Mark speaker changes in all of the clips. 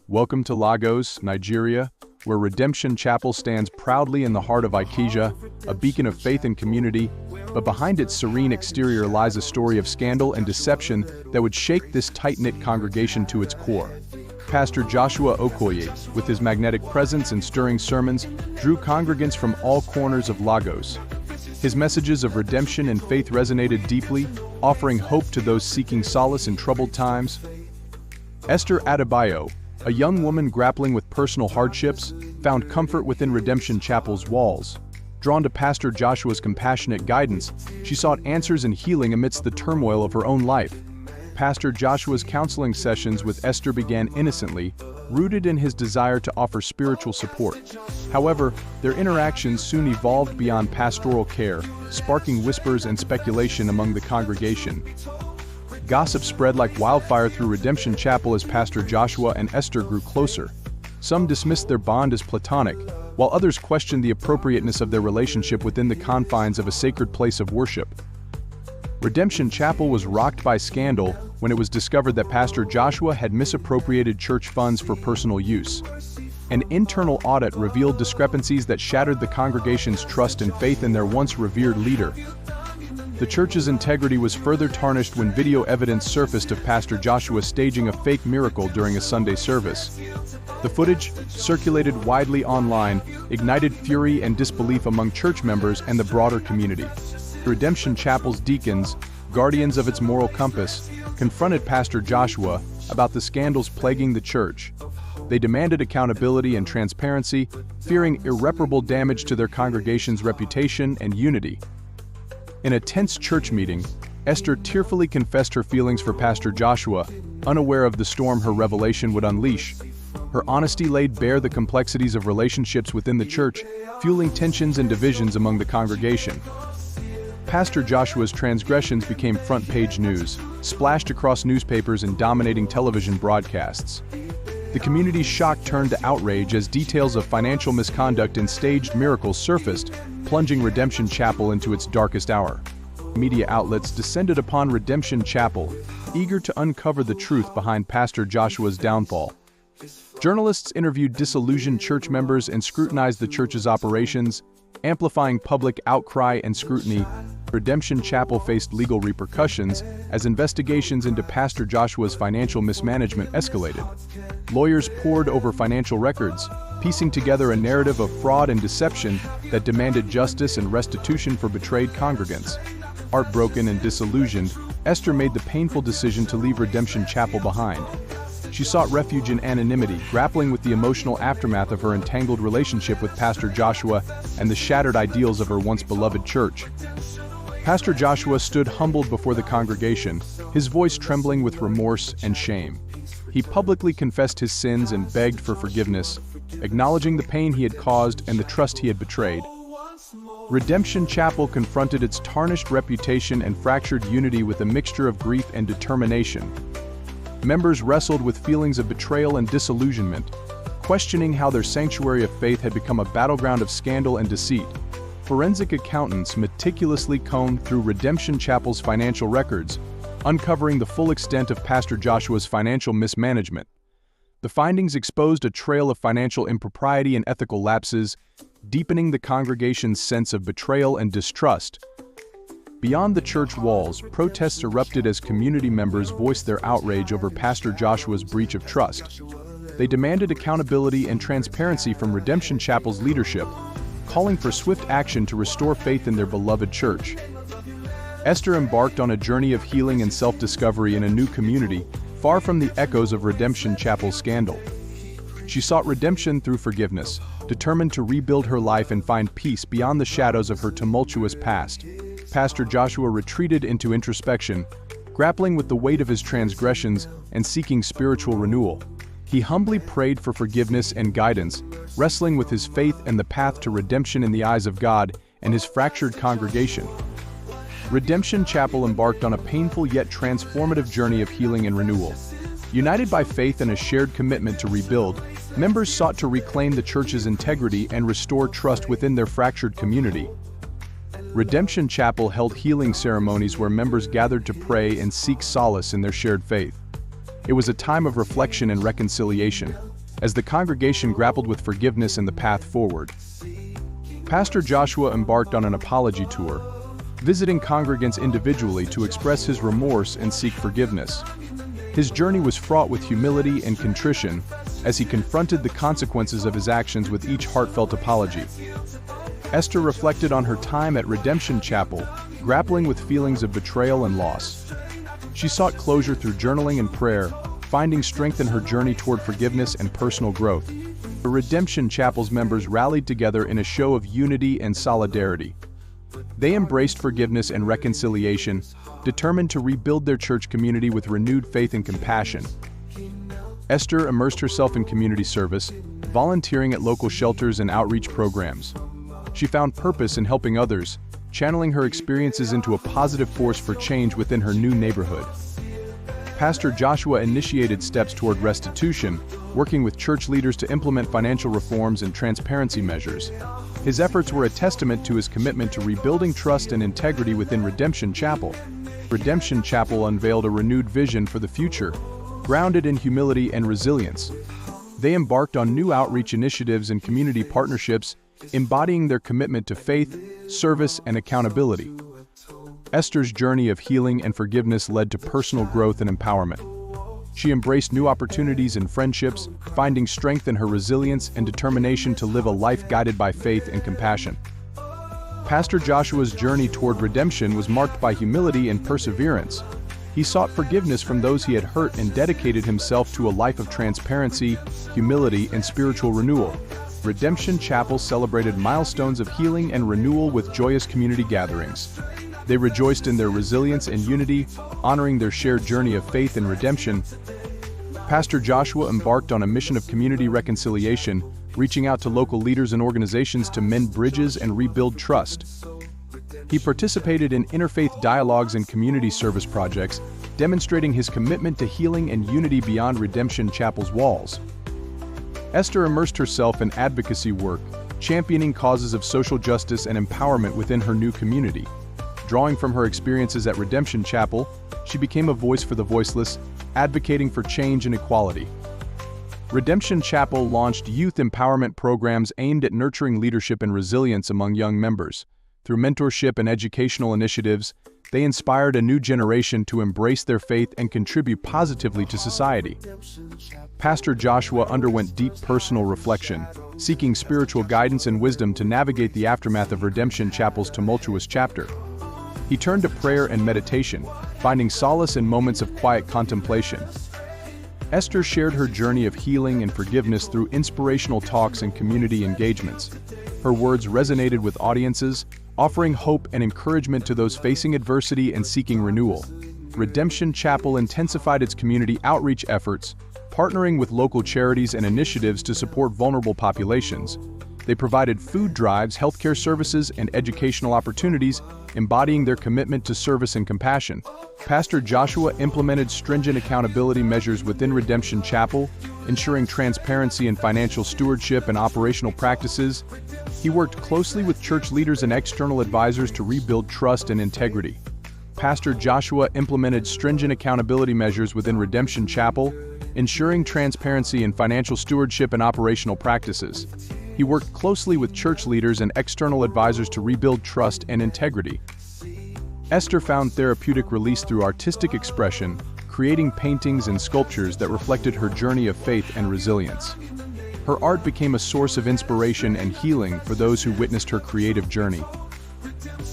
Speaker 1: Welcome to Lagos, Nigeria, where Redemption Chapel stands proudly in the heart of Ikeja, a beacon of faith and community, but behind its serene exterior lies a story of scandal and deception that would shake this tight-knit congregation to its core. Pastor Joshua Okoye, with his magnetic presence and stirring sermons, drew congregants from all corners of Lagos. His messages of redemption and faith resonated deeply, offering hope to those seeking solace in troubled times. Esther Adebayo, a young woman grappling with personal hardships, found comfort within Redemption Chapel's walls. Drawn to Pastor Joshua's compassionate guidance, she sought answers and healing amidst the turmoil of her own life. Pastor Joshua's counseling sessions with Esther began innocently, rooted in his desire to offer spiritual support. However, their interactions soon evolved beyond pastoral care, sparking whispers and speculation among the congregation. Gossip spread like wildfire through Redemption Chapel as Pastor Joshua and Esther grew closer. Some dismissed their bond as platonic, while others questioned the appropriateness of their relationship within the confines of a sacred place of worship. Redemption Chapel was rocked by scandal when it was discovered that Pastor Joshua had misappropriated church funds for personal use. An internal audit revealed discrepancies that shattered the congregation's trust and faith in their once revered leader. The church's integrity was further tarnished when video evidence surfaced of Pastor Joshua staging a fake miracle during a Sunday service. The footage, circulated widely online, ignited fury and disbelief among church members and the broader community. Redemption Chapel's deacons, guardians of its moral compass, confronted Pastor Joshua about the scandals plaguing the church. They demanded accountability and transparency, fearing irreparable damage to their congregation's reputation and unity. In a tense church meeting, Esther tearfully confessed her feelings for Pastor Joshua, unaware of the storm her revelation would unleash. Her honesty laid bare the complexities of relationships within the church, fueling tensions and divisions among the congregation. Pastor Joshua's transgressions became front-page news, splashed across newspapers and dominating television broadcasts. The community's shock turned to outrage as details of financial misconduct and staged miracles surfaced, plunging Redemption Chapel into its darkest hour. Media outlets descended upon Redemption Chapel, eager to uncover the truth behind Pastor Joshua's downfall. Journalists interviewed disillusioned church members and scrutinized the church's operations, amplifying public outcry and scrutiny. Redemption Chapel faced legal repercussions as investigations into Pastor Joshua's financial mismanagement escalated. Lawyers pored over financial records, piecing together a narrative of fraud and deception that demanded justice and restitution for betrayed congregants. Heartbroken and disillusioned, Esther made the painful decision to leave Redemption Chapel behind. She sought refuge in anonymity, grappling with the emotional aftermath of her entangled relationship with Pastor Joshua and the shattered ideals of her once beloved church. Pastor Joshua stood humbled before the congregation, his voice trembling with remorse and shame. He publicly confessed his sins and begged for forgiveness, acknowledging the pain he had caused and the trust he had betrayed. Redemption Chapel confronted its tarnished reputation and fractured unity with a mixture of grief and determination. Members wrestled with feelings of betrayal and disillusionment, questioning how their sanctuary of faith had become a battleground of scandal and deceit. Forensic accountants meticulously combed through Redemption Chapel's financial records, uncovering the full extent of Pastor Joshua's financial mismanagement. The findings exposed a trail of financial impropriety and ethical lapses, deepening the congregation's sense of betrayal and distrust. Beyond the church walls, protests erupted as community members voiced their outrage over Pastor Joshua's breach of trust. They demanded accountability and transparency from Redemption Chapel's leadership, calling for swift action to restore faith in their beloved church. Esther embarked on a journey of healing and self-discovery in a new community, far from the echoes of Redemption Chapel's scandal. She sought redemption through forgiveness, determined to rebuild her life and find peace beyond the shadows of her tumultuous past. Pastor Joshua retreated into introspection, grappling with the weight of his transgressions and seeking spiritual renewal. He humbly prayed for forgiveness and guidance, wrestling with his faith and the path to redemption in the eyes of God and his fractured congregation. Redemption Chapel embarked on a painful yet transformative journey of healing and renewal. United by faith and a shared commitment to rebuild, members sought to reclaim the church's integrity and restore trust within their fractured community. Redemption Chapel held healing ceremonies where members gathered to pray and seek solace in their shared faith. It was a time of reflection and reconciliation, as the congregation grappled with forgiveness and the path forward. Pastor Joshua embarked on an apology tour, visiting congregants individually to express his remorse and seek forgiveness. His journey was fraught with humility and contrition as he confronted the consequences of his actions with each heartfelt apology. Esther reflected on her time at Redemption Chapel, grappling with feelings of betrayal and loss. She sought closure through journaling and prayer, finding strength in her journey toward forgiveness and personal growth. The Redemption Chapel's members rallied together in a show of unity and solidarity. They embraced forgiveness and reconciliation, determined to rebuild their church community with renewed faith and compassion. Esther immersed herself in community service, volunteering at local shelters and outreach programs. She found purpose in helping others, channeling her experiences into a positive force for change within her new neighborhood. Pastor Joshua initiated steps toward restitution, working with church leaders to implement financial reforms and transparency measures. His efforts were a testament to his commitment to rebuilding trust and integrity within Redemption Chapel. Redemption Chapel unveiled a renewed vision for the future, grounded in humility and resilience. They embarked on new outreach initiatives and community partnerships, embodying their commitment to faith, service, and accountability. Esther's journey of healing and forgiveness led to personal growth and empowerment. She embraced new opportunities and friendships, finding strength in her resilience and determination to live a life guided by faith and compassion. Pastor Joshua's journey toward redemption was marked by humility and perseverance. He sought forgiveness from those he had hurt and dedicated himself to a life of transparency, humility, and spiritual renewal. Redemption Chapel celebrated milestones of healing and renewal with joyous community gatherings. They rejoiced in their resilience and unity, honoring their shared journey of faith and redemption. Pastor Joshua embarked on a mission of community reconciliation, reaching out to local leaders and organizations to mend bridges and rebuild trust. He participated in interfaith dialogues and community service projects, demonstrating his commitment to healing and unity beyond Redemption Chapel's walls. Esther immersed herself in advocacy work, championing causes of social justice and empowerment within her new community. Drawing from her experiences at Redemption Chapel, she became a voice for the voiceless, advocating for change and equality. Redemption Chapel launched youth empowerment programs aimed at nurturing leadership and resilience among young members. Through mentorship and educational initiatives, they inspired a new generation to embrace their faith and contribute positively to society. Pastor Joshua underwent deep personal reflection, seeking spiritual guidance and wisdom to navigate the aftermath of Redemption Chapel's tumultuous chapter. He turned to prayer and meditation, finding solace in moments of quiet contemplation. Esther shared her journey of healing and forgiveness through inspirational talks and community engagements. Her words resonated with audiences, offering hope and encouragement to those facing adversity and seeking renewal. Redemption Chapel intensified its community outreach efforts, partnering with local charities and initiatives to support vulnerable populations. They provided food drives, healthcare services, and educational opportunities, embodying their commitment to service and compassion. Pastor Joshua implemented stringent accountability measures within Redemption Chapel, ensuring transparency in financial stewardship and operational practices. He worked closely with church leaders and external advisors to rebuild trust and integrity. Pastor Joshua implemented stringent accountability measures within Redemption Chapel, ensuring transparency in financial stewardship and operational practices. He worked closely with church leaders and external advisors to rebuild trust and integrity. Esther found therapeutic release through artistic expression, creating paintings and sculptures that reflected her journey of faith and resilience. Her art became a source of inspiration and healing for those who witnessed her creative journey.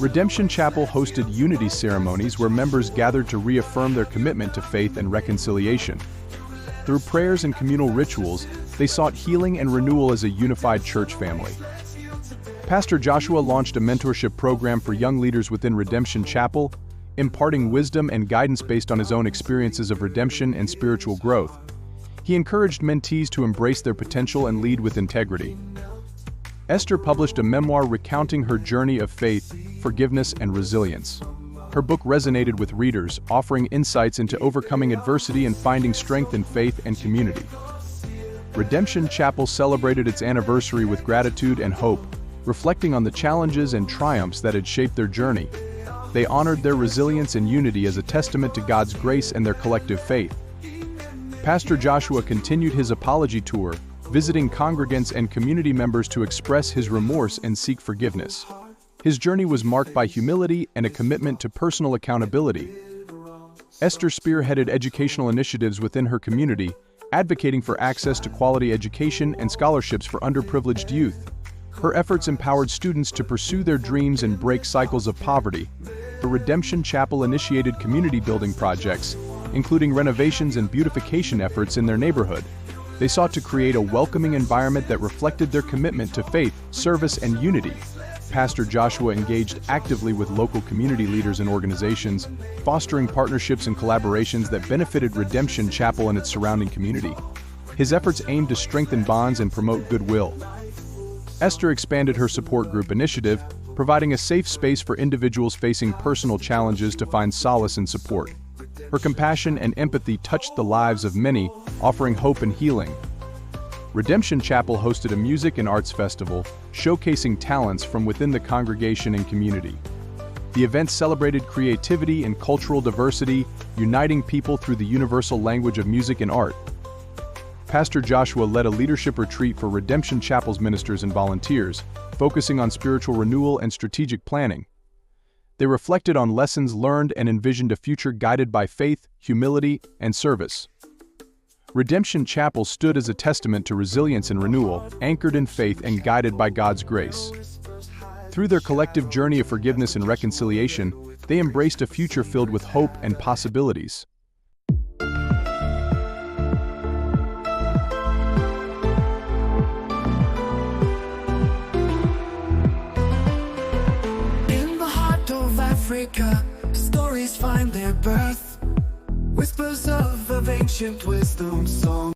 Speaker 1: Redemption Chapel hosted unity ceremonies where members gathered to reaffirm their commitment to faith and reconciliation. Through prayers and communal rituals, they sought healing and renewal as a unified church family. Pastor Joshua launched a mentorship program for young leaders within Redemption Chapel, imparting wisdom and guidance based on his own experiences of redemption and spiritual growth. He encouraged mentees to embrace their potential and lead with integrity. Esther published a memoir recounting her journey of faith, forgiveness, and resilience. Her book resonated with readers, offering insights into overcoming adversity and finding strength in faith and community. Redemption Chapel celebrated its anniversary with gratitude and hope, reflecting on the challenges and triumphs that had shaped their journey. They honored their resilience and unity as a testament to God's grace and their collective faith. Pastor Joshua continued his apology tour, visiting congregants and community members to express his remorse and seek forgiveness. His journey was marked by humility and a commitment to personal accountability. Esther spearheaded educational initiatives within her community, advocating for access to quality education and scholarships for underprivileged youth. Her efforts empowered students to pursue their dreams and break cycles of poverty. The Redemption Chapel initiated community building projects, including renovations and beautification efforts in their neighborhood. They sought to create a welcoming environment that reflected their commitment to faith, service, and unity. Pastor Joshua engaged actively with local community leaders and organizations, fostering partnerships and collaborations that benefited Redemption Chapel and its surrounding community. His efforts aimed to strengthen bonds and promote goodwill. Esther expanded her support group initiative, providing a safe space for individuals facing personal challenges to find solace and support. Her compassion and empathy touched the lives of many, offering hope and healing. Redemption Chapel hosted a music and arts festival, showcasing talents from within the congregation and community. The event celebrated creativity and cultural diversity, uniting people through the universal language of music and art. Pastor Joshua led a leadership retreat for Redemption Chapel's ministers and volunteers, focusing on spiritual renewal and strategic planning. They reflected on lessons learned and envisioned a future guided by faith, humility, and service. Redemption Chapel stood as a testament to resilience and renewal, anchored in faith and guided by God's grace. Through their collective journey of forgiveness and reconciliation, they embraced a future filled with hope and possibilities.
Speaker 2: In the heart of Africa, stories find their birth. Whispers of ancient wisdom song.